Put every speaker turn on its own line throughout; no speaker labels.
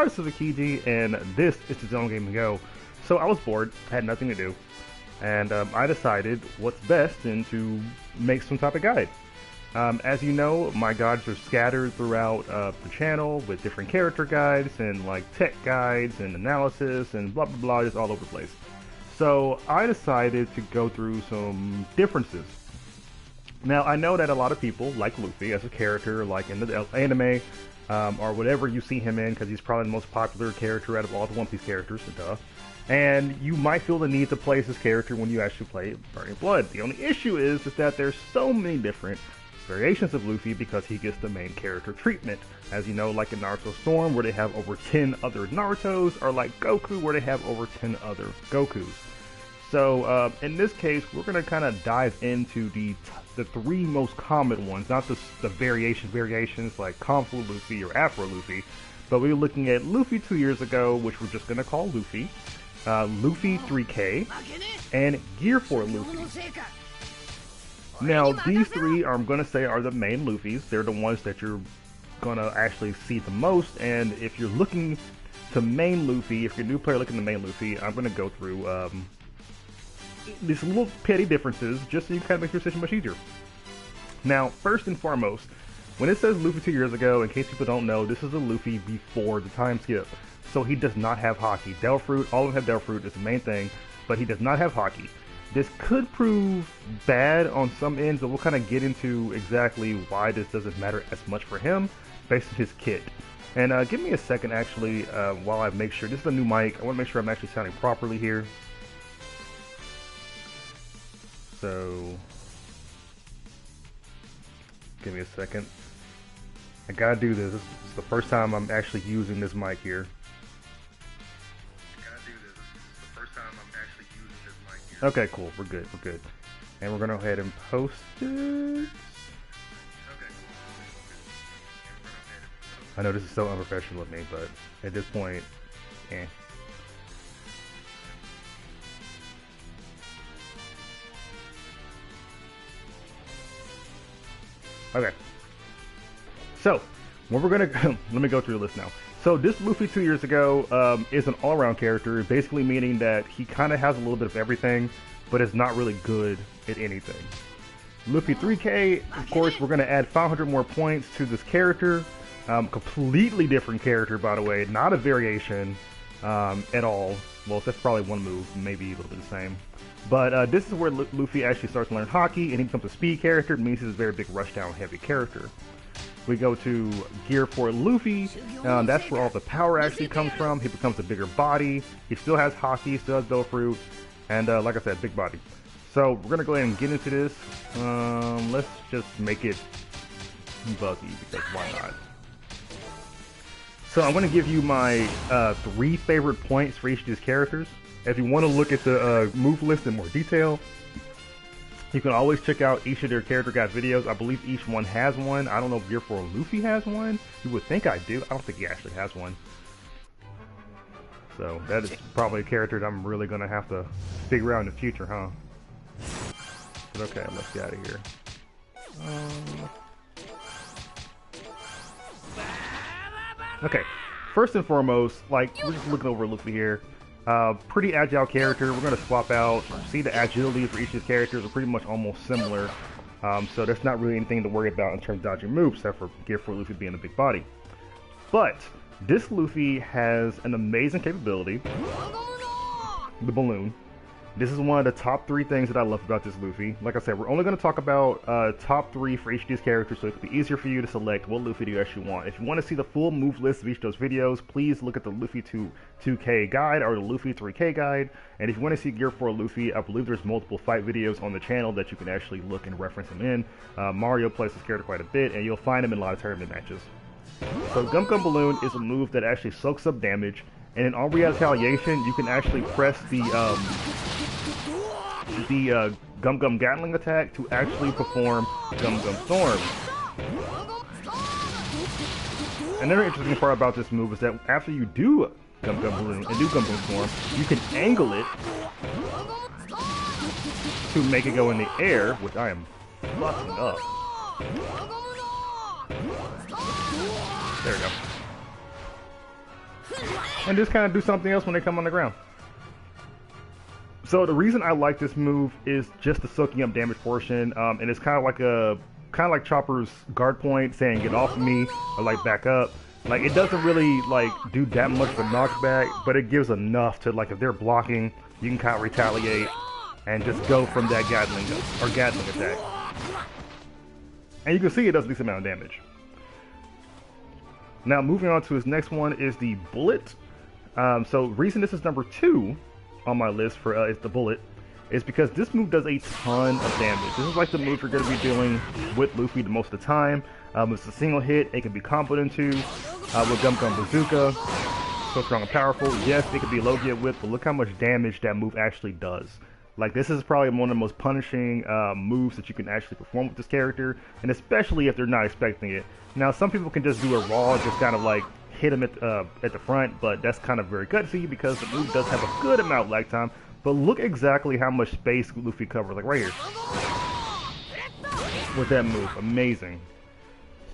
I'm Silvokiji, and this is TheZoneGamingGo. So I was bored, had nothing to do, and I decided what's best and to make some type of guide. As you know, my guides are scattered throughout the channel with different character guides and like tech guides and analysis and blah blah blah, just all over the place. So I decided to go through some differences. Now I know that a lot of people like Luffy as a character, like in the anime, or whatever you see him in, because he's probably the most popular character out of all the One Piece characters, duh. And you might feel the need to play as this character when you actually play Burning Blood. The only issue is that there's so many different variations of Luffy because he gets the main character treatment. As you know, like in Naruto Storm, where they have over 10 other Narutos, or like Goku, where they have over 10 other Gokus. So in this case, we're going to kind of dive into the three most common ones, not the variations like Kung Fu Luffy or Afro Luffy, but we're looking at Luffy 2 years ago, which we're just going to call Luffy, Luffy 3K, and Gear 4 Luffy. Now, these three I'm going to say are the main Luffys. They're the ones that you're going to actually see the most, and if you're looking to main Luffy, if you're a new player looking to main Luffy, I'm going to go through these little petty differences just so you can kind of make your decision much easier. Now, first and foremost, when it says Luffy 2 years ago, in case people don't know, this is a Luffy before the time skip. So he does not have Haki. Delfruit, all of them have Delfruit, is the main thing, but he does not have Haki. This could prove bad on some ends, but we'll kind of get into exactly why this doesn't matter as much for him based on his kit. And give me a second, actually, while I make sure. This is a new mic. I want to make sure I'm actually sounding properly here. So, give me a second. I gotta do this. This is the first time I'm actually using this mic here. Okay, cool. We're good. We're good. And we're gonna go ahead and post it. I know this is so unprofessional of me, but at this point, eh. Okay, so what we're gonna let me go through the list now. So this Luffy 2 years ago is an all-around character, basically meaning that he kind of has a little bit of everything, but is not really good at anything. Luffy 3K, of course, we're gonna add 500 more points to this character. Completely different character, by the way, not a variation at all. Well, that's probably one move, maybe a little bit the same. But this is where Luffy actually starts to learn Haki, and he becomes a speed character. It means he's a very big rushdown heavy character. We go to Gear 4 Luffy. That's where all the power actually comes from. He becomes a bigger body. He still has Haki, still has Dofruit, and like I said, big body. So we're gonna go ahead and get into this. Let's just make it buggy because why not? So I'm going to give you my 3 favorite points for each of these characters. If you want to look at the move list in more detail, you can always check out each of their character guide videos. I believe each one has one. I don't know if Gear 4 Luffy has one. You would think I do. I don't think he actually has one. So that is probably a character that I'm really going to have to figure out in the future, huh? But okay, let's get out of here. Okay, first and foremost, like, we're just looking over Luffy here. Pretty agile character. We're going to swap out. See, the agility for each of these characters are pretty much almost similar. So there's not really anything to worry about in terms of dodging moves, except for Gear 4 Luffy being a big body. But this Luffy has an amazing capability. The balloon. This is one of the top 3 things that I love about this Luffy. Like I said, we're only going to talk about top 3 for each of these characters, so it can be easier for you to select what Luffy do you actually want. If you want to see the full move list of each of those videos, please look at the Luffy 2K guide or the Luffy 3K guide. And if you want to see Gear 4 Luffy, I believe there's multiple fight videos on the channel that you can actually look and reference him in. Mario plays this character quite a bit, and you'll find him in a lot of tournament matches. So Gum Gum Balloon is a move that actually soaks up damage, and in all retaliation, you can actually press the Gum Gum Gatling attack to actually perform Gum Gum Storm. Another interesting part about this move is that after you do Gum Gum Balloon and do Gum Gum Storm, you can angle it to make it go in the air, which I am fucking up. There we go. and just kind of do something else when they come on the ground. So the reason I like this move is just the soaking up damage portion, and it's kind of like Chopper's guard point saying "get off of me" or like back up. Like it doesn't really like do that much of a knockback, but it gives enough to like if they're blocking, you can kind of retaliate and just go from that Gatling attack. And you can see it does a decent amount of damage. Now moving on to his next one is the Bullet. So reason this is number 2 on my list for is the Bullet is because this move does a ton of damage. This is like the move you're going to be doing with Luffy the most of the time. It's a single hit, it can be comboed into with Gum Gum Bazooka. So strong and powerful. Yes, it could be low get whip, but look how much damage that move actually does. Like this is probably one of the most punishing moves that you can actually perform with this character, and especially if they're not expecting it. Now some people can just do a raw, just kind of like hit him at the front, but that's kind of very gutsy because the move does have a good amount of lag time. But look exactly how much space Luffy covers, like right here. With that move, amazing.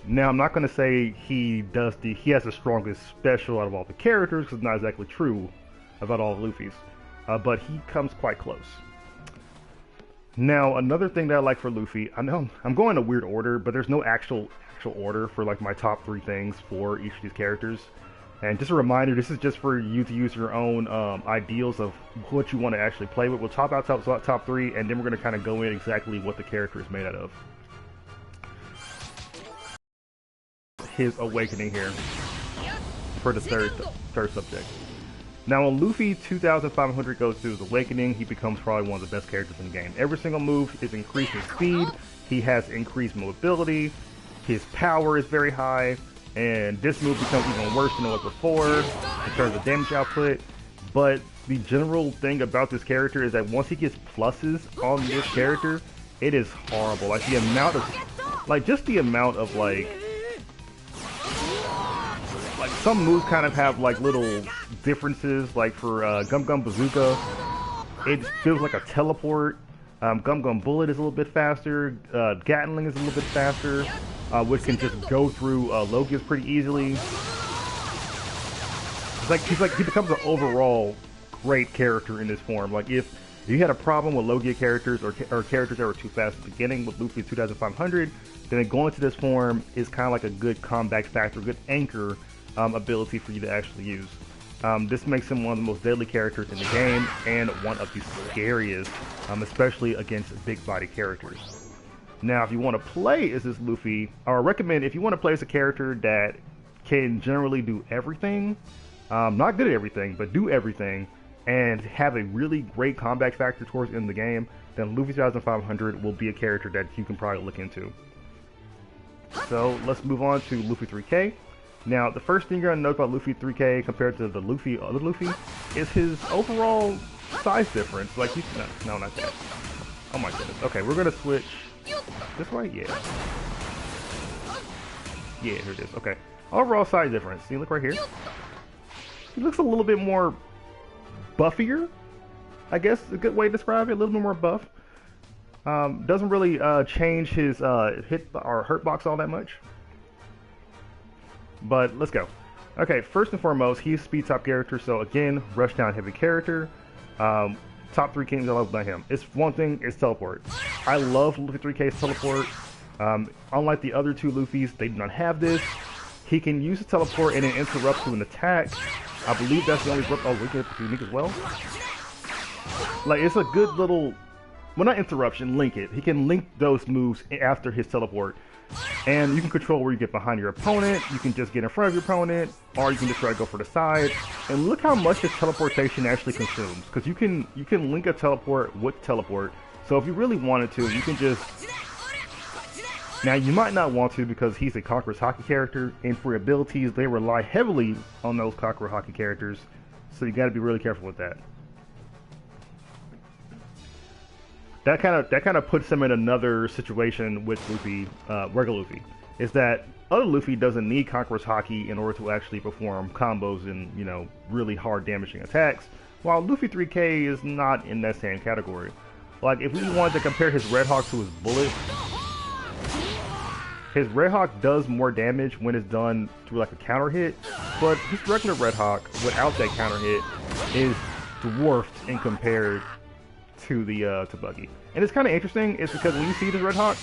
Now I'm not going to say he has the strongest special out of all the characters, because it's not exactly true about all of Luffy's, but he comes quite close. Now another thing that I like for Luffy, I know I'm going in a weird order, but there's no actual order for like my top 3 things for each of these characters. And just a reminder, this is just for you to use your own ideals of what you want to actually play with. We'll top 3, and then we're going to kind of go in exactly what the character is made out of. His awakening here for the third subject. Now when Luffy 2500 goes through his awakening, he becomes probably one of the best characters in the game. Every single move is increasing speed, he has increased mobility, his power is very high, and this move becomes even worse than it was before in terms of damage output. But the general thing about this character is that once he gets pluses on this character, it is horrible. Like the amount of like some moves kind of have like little differences. Like for Gum Gum Bazooka, it feels like a teleport. Gum Gum Bullet is a little bit faster. Gatling is a little bit faster, which can just go through Logias pretty easily. It's like he becomes an overall great character in this form. Like if you had a problem with Logia characters or characters that were too fast at the beginning with Luffy 2500, then going to this form is kind of like a good comeback factor, good anchor ability for you to actually use. This makes him one of the most deadly characters in the game and one of the scariest, especially against big body characters. Now, if you want to play as this Luffy, I recommend if you want to play as a character that can generally do everything, not good at everything, but do everything, and have a really great comeback factor towards the end of the game, then Luffy 2500 will be a character that you can probably look into. So let's move on to Luffy 3K. Now, the first thing you're going to note about Luffy 3K compared to the other Luffy is his overall size difference. Like, no, not that. Oh my goodness. Okay, we're going to switch this way? Yeah. Yeah, here it is. Okay. Overall size difference. See, look right here. He looks a little bit more buffier, I guess a good way to describe it. A little bit more buff. Doesn't really change his hit or hurt box all that much. But let's go. Okay, first and foremost, he's speed top character, so again, rush down heavy character. Top 3 kings I love about him. It's one thing, it's teleport. I love Luffy 3K's teleport. Unlike the other 2 Luffys, they do not have this. He can use the teleport and then interrupt to an attack. I believe that's the only we get unique as well. Like, it's a good little, well, not interruption, link it. He can link those moves after his teleport. And you can control where you get behind your opponent, you can just get in front of your opponent, or you can just try to go for the side. And look how much his teleportation actually consumes, because you can link a teleport with teleport. So if you really wanted to, you can just... Now you might not want to because he's a Conqueror's Hockey character, and for abilities they rely heavily on those Conqueror Hockey characters, so you got to be really careful with that. That kind of puts him in another situation with Luffy, regular Luffy, is that other Luffy doesn't need Conqueror's Hockey in order to actually perform combos and, you know, really hard damaging attacks, while Luffy 3K is not in that same category. Like, if we wanted to compare his Red Hawk to his Bullet, His Red Hawk does more damage when it's done through like a counter hit, but his regular Red Hawk without that counter hit is dwarfed in compared to the to Buggy. And it's kind of interesting is because when you see this Red Hawk,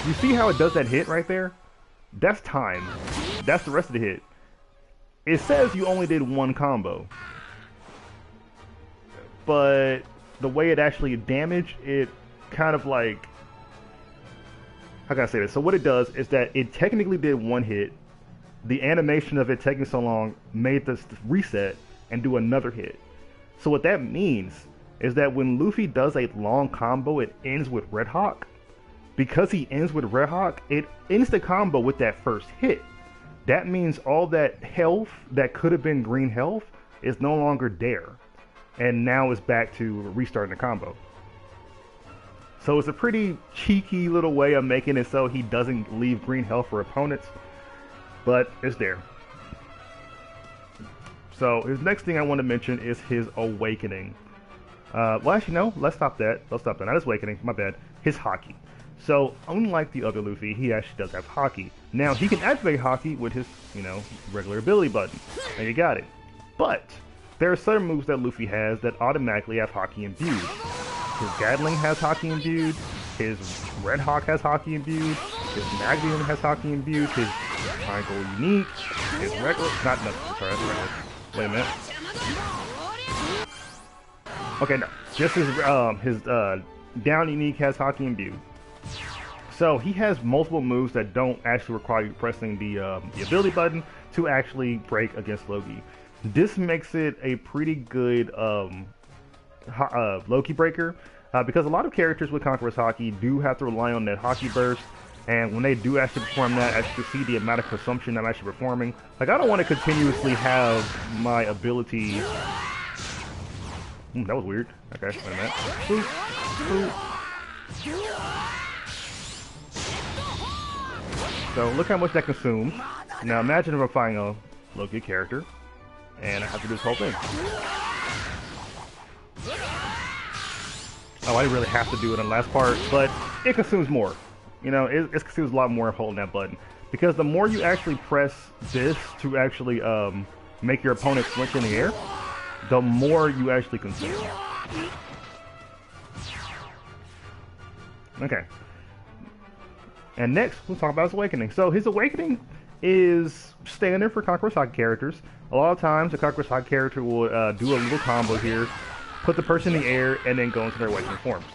you see how it does that hit right there? That's time. That's the rest of the hit. It says you only did one combo, but the way it actually damaged it, kind of like, how can I say this? So what it does is that it technically did one hit. The animation of it taking so long made this reset and do another hit. So what that means is that when Luffy does a long combo, it ends with Red Hawk. Because he ends with Red Hawk, it ends the combo with that first hit. That means all that health that could have been green health is no longer there. And now it's back to restarting the combo. So it's a pretty cheeky little way of making it so he doesn't leave green health for opponents. But it's there. So his next thing I want to mention is his awakening. Well, actually, no. Let's stop that. Not his awakening. My bad. His Haki. So unlike the other Luffy, he actually does have Haki. Now he can activate Haki with his, regular ability button. And you got it. But there are certain moves that Luffy has that automatically have Haki imbued. His Gatling has Haki imbued. His Red Hawk has Haki imbued. His Magnum has Haki imbued. His Triangle Unique. His regular. Not no. Sorry, that's regular. Wait a minute. Okay, no. Just his down unique has Haki imbued. So he has multiple moves that don't actually require you pressing the ability button to actually break against Loki. This makes it a pretty good Loki breaker because a lot of characters with Conqueror's Haki do have to rely on that Haki burst. And when they do actually perform that, as you can see the amount of consumption I'm actually performing. Like, I don't want to continuously have my ability. That was weird. Okay, wait a minute. Boop, boop. So look how much that consumes. Now imagine if I'm fighting a Loki character, and I have to do this whole thing. Oh, I didn't really have to do it on the last part, but it consumes more. It consumes a lot more of holding that button. Because the more you actually press this to actually make your opponent flinch in the air, the more you actually consume. Okay. And next, we'll talk about his awakening. So his awakening is standard for Conqueror's Haki characters. A lot of times, the Conqueror's Haki character will do a little combo here, put the person in the air, and then go into their awakening forms.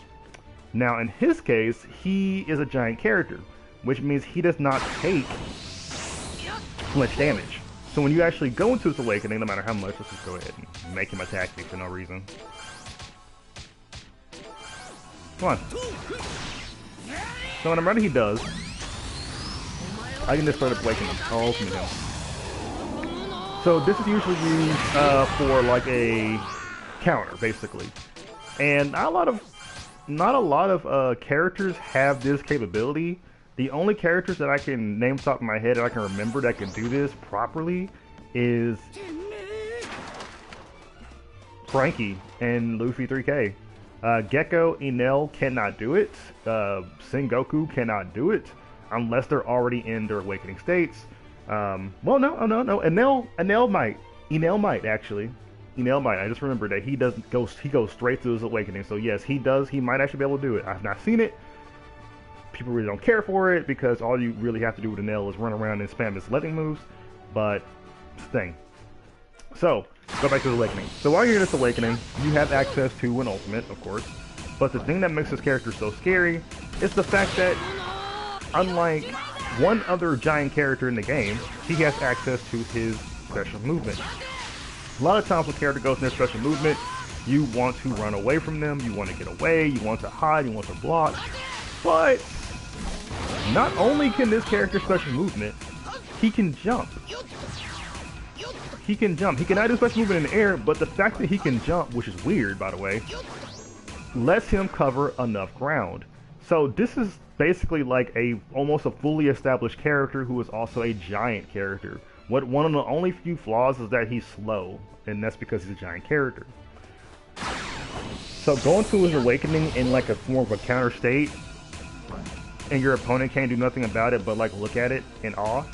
Now, in his case, he is a giant character, which means he does not take flinch damage. So when you actually go into his awakening, no matter how much, let's just go ahead and make him attack me for no reason. Come on. So whenever he does, I can just start awakening him, or ultimate him. So this is usually used for like a counter, basically. And not a lot of characters have this capability. The only characters that I can name off the top of my head that I can remember that can do this properly is Frankie and Luffy 3K. Gecko, Enel cannot do it. Sengoku cannot do it unless they're already in their awakening states. Well, no. Enel might. Enel might actually. Enel might. I just remember that he goes straight to his awakening. So yes, he does. He might actually be able to do it. I've not seen it. People really don't care for it because all you really have to do with Enel is run around and spam his letting moves. But it's the thing. So go back to the awakening. So while you're in this awakening, you have access to an ultimate, of course. But the thing that makes this character so scary is the fact that, unlike one other giant character in the game, he has access to his special movement. A lot of times when a character goes in their special movement, you want to run away from them, you want to get away, you want to hide, you want to block. But not only can this character special movement, he can jump. He can jump. He cannot do special movement in the air, but the fact that he can jump, which is weird by the way, lets him cover enough ground. So this is basically like almost a fully established character who is also a giant character. One of the only few flaws is that he's slow, and that's because he's a giant character. So going to his awakening in like a form of a counter state and your opponent can't do nothing about it but like look at it in awe.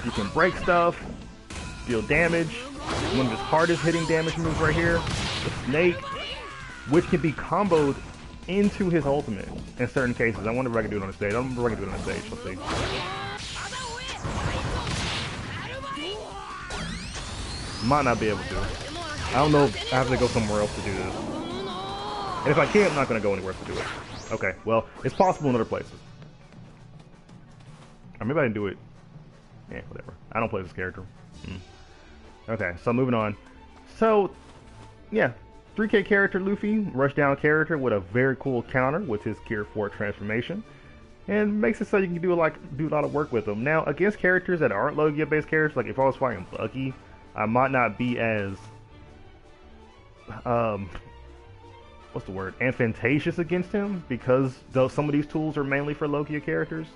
You can break stuff, deal damage. One of his hardest hitting damage moves right here, the snake, which can be comboed into his ultimate in certain cases. I wonder if I can do it on the stage. I don't remember if I can do it on the stage. Let's see. Might not be able to. I don't know if I have to go somewhere else to do this. And if I can, I'm not going to go anywhere else to do it. Okay, well, it's possible in other places. Or maybe I can do it. Yeah, whatever. I don't play this character. Okay, so moving on. So, yeah, 3K character Luffy, rushdown character with a very cool counter with his Gear 4 transformation, and makes it so you can do a lot of work with him. Now, against characters that aren't low gear based characters, like if I was fighting Lucky, I might not be as what's the word? Advantageous against him, because though some of these tools are mainly for low gear characters,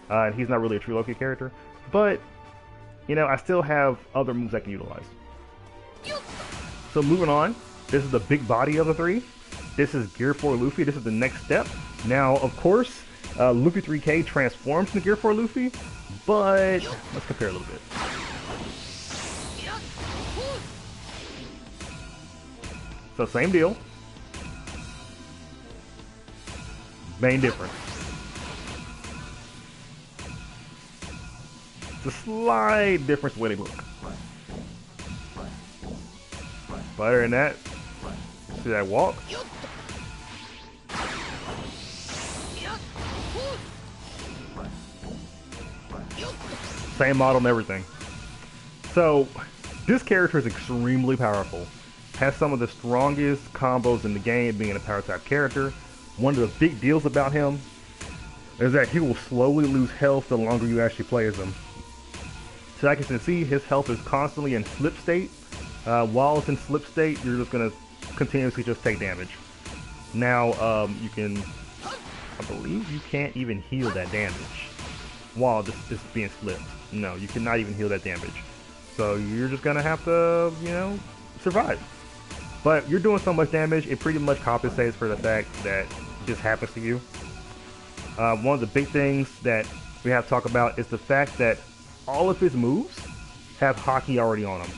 and he's not really a true low gear character, but you know, I still have other moves I can utilize. So moving on, this is the big body of the three. This is Gear 4 Luffy. This is the next step. Now, of course, Luffy 3K transforms into Gear 4 Luffy, but let's compare a little bit. So same deal. Main difference. It's a slight difference way they look. Better than that. See that walk? Same model and everything. So, this character is extremely powerful. Has some of the strongest combos in the game, being a power type character. One of the big deals about him is that he will slowly lose health the longer you actually play as him. So like you can see, his health is constantly in slip state. While it's in slip state, you're just going to continuously just take damage. Now, you can, I believe you can't even heal that damage while this is being slipped. No, you cannot even heal that damage. So you're just going to have to, you know, survive. But you're doing so much damage, it pretty much compensates for the fact that this happens to you. One of the big things that we have to talk about is the fact that all of his moves have Haki already on them.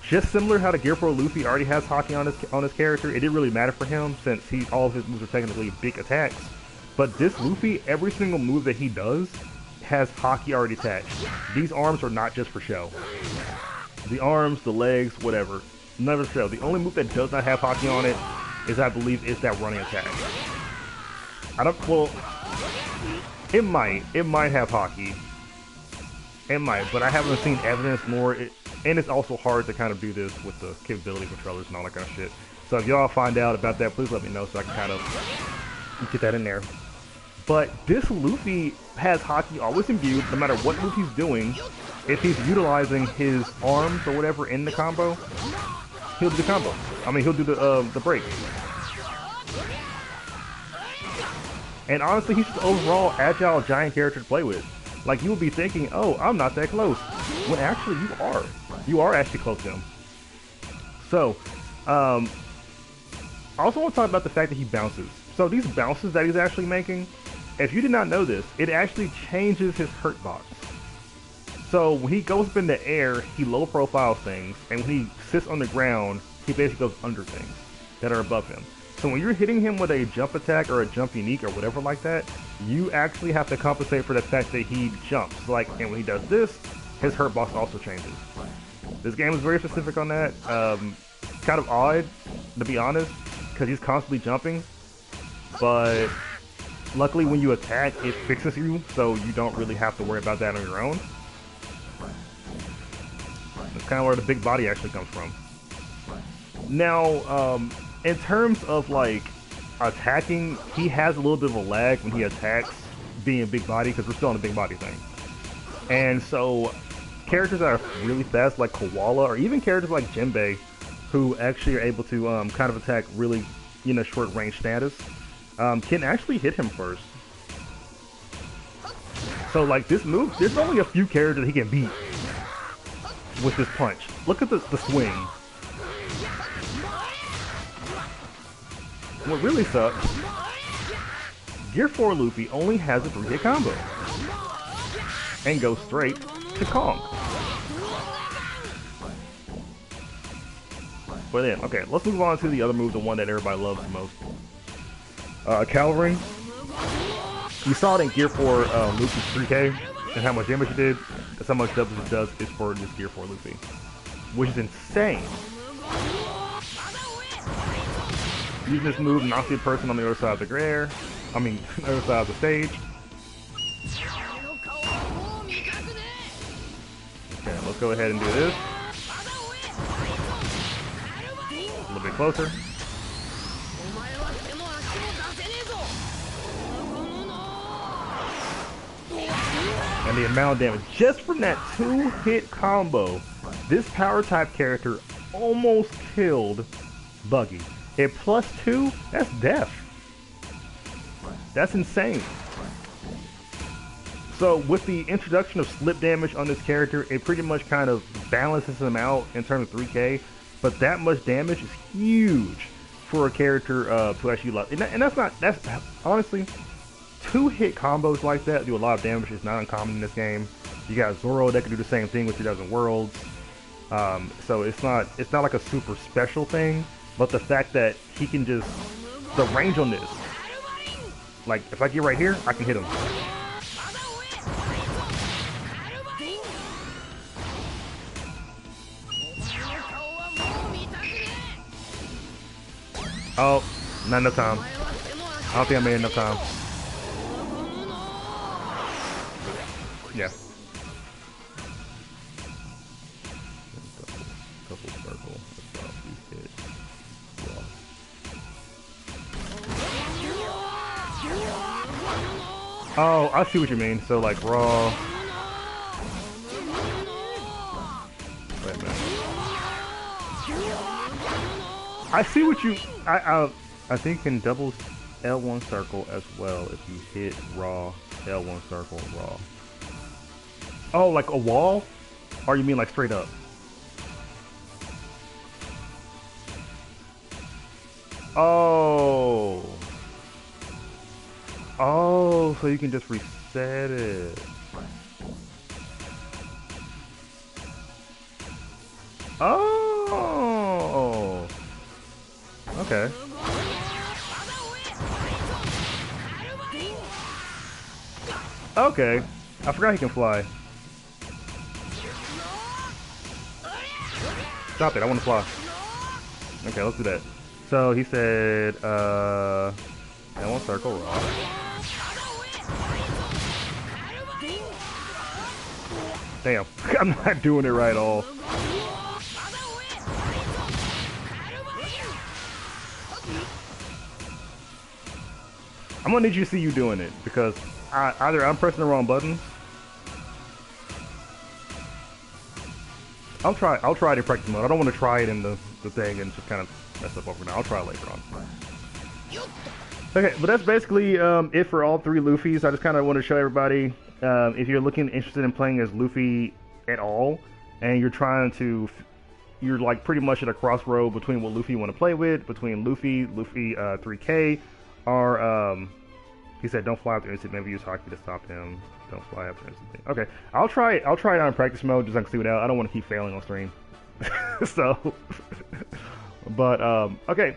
Just similar how the Gear 4 Luffy already has Haki on his character. It didn't really matter for him since all of his moves are technically big attacks. But this Luffy, every single move that he does has Haki already attached. These arms are not just for show. The arms, the legs, whatever, never show. The only move that does not have Haki on it is, I believe, is that running attack. Well, it might have Haki. It might, but I haven't seen evidence more. And it's also hard to kind of do this with the capability controllers and all that kind of shit. So if y'all find out about that, please let me know so I can kind of get that in there. But this Luffy has Haki always imbued, no matter what move he's doing. If he's utilizing his arms or whatever in the combo, he'll do the combo. I mean, he'll do the break. And honestly, he's just an overall agile giant character to play with. Like, you would be thinking, oh, I'm not that close. When actually you are. You are actually close to him. So, I also want to talk about the fact that he bounces. So these bounces that he's actually making, if you did not know this, it actually changes his hurt box. So when he goes up in the air, he low profiles things, and when he sits on the ground, he basically goes under things that are above him. So when you're hitting him with a jump attack or a jump unique or whatever like that, you actually have to compensate for the fact that he jumps. Like, and when he does this, his hurt box also changes. This game is very specific on that. Kind of odd, to be honest, because he's constantly jumping. But luckily when you attack, it fixes you, so you don't really have to worry about that on your own. That's kind of where the big body actually comes from. Now, in terms of like attacking, he has a little bit of a lag when he attacks, being big body, because we're still on the big body thing. And so characters that are really fast like Koala, or even characters like Jinbei, who actually are able to kind of attack really, you know, short range status, can actually hit him first. So like this move, there's only a few characters that he can beat with this punch. Look at the swing. What really sucks, Gear 4 Luffy only has a 3-hit combo and goes straight to Kong. But then, okay, let's move on to the other move, the one that everybody loves the most. Cavalry. You saw it in Gear 4 Luffy's 3K and how much damage it did. That's how much damage it does is for this Gear 4 Luffy, which is insane. Using this move knocks the person on the other side of the the other side of the stage. Okay, let's go ahead and do this. A little bit closer. And the amount of damage just from that 2-hit combo, this power type character almost killed Buggy. At +2, that's death. That's insane. So with the introduction of slip damage on this character, it pretty much kind of balances him out in terms of 3K, but that much damage is huge for a character to actually love. And that's honestly, 2-hit combos like that do a lot of damage. It's not uncommon in this game. You got Zoro that can do the same thing with 2,000 Worlds. So it's not like a super special thing, but the fact that he can just, the range on this, like if I get right here, I can hit him. Oh, not enough time. I don't think I made enough time. Yeah. Double circle. Oh, I see what you mean. So like raw. Wait a minute. I see what you. I think you can double L1 circle as well if you hit raw L1 circle raw. Oh, like a wall? Or you mean like straight up? Oh. Oh, so you can just reset it. Oh. Okay. Okay. I forgot he can fly. Stop it, I want to fly. Okay, let's do that. So he said, L1 circle raw. Damn, I'm not doing it right at all. I'm gonna need you to see you doing it because either I'm pressing the wrong buttons. I'll try it in practice mode. I don't want to try it in the thing and just kind of mess up over now. I'll try it later on. Okay, but that's basically it for all 3 Luffys. I just kind of want to show everybody if you're interested in playing as Luffy at all, and you're like pretty much at a crossroad between what Luffy you want to play with, between Luffy 3K, or he said don't fly after instant. Maybe use Haki to stop him. Don't fly after instant. Okay, I'll try it out in practice mode just so I can see it out. I don't want to keep failing on stream. So, but okay.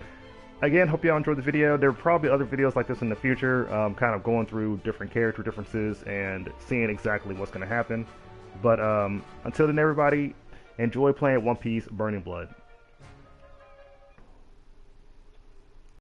Again, hope y'all enjoyed the video. There are probably other videos like this in the future, kind of going through different character differences and seeing exactly what's going to happen. But until then, everybody, enjoy playing One Piece Burning Blood.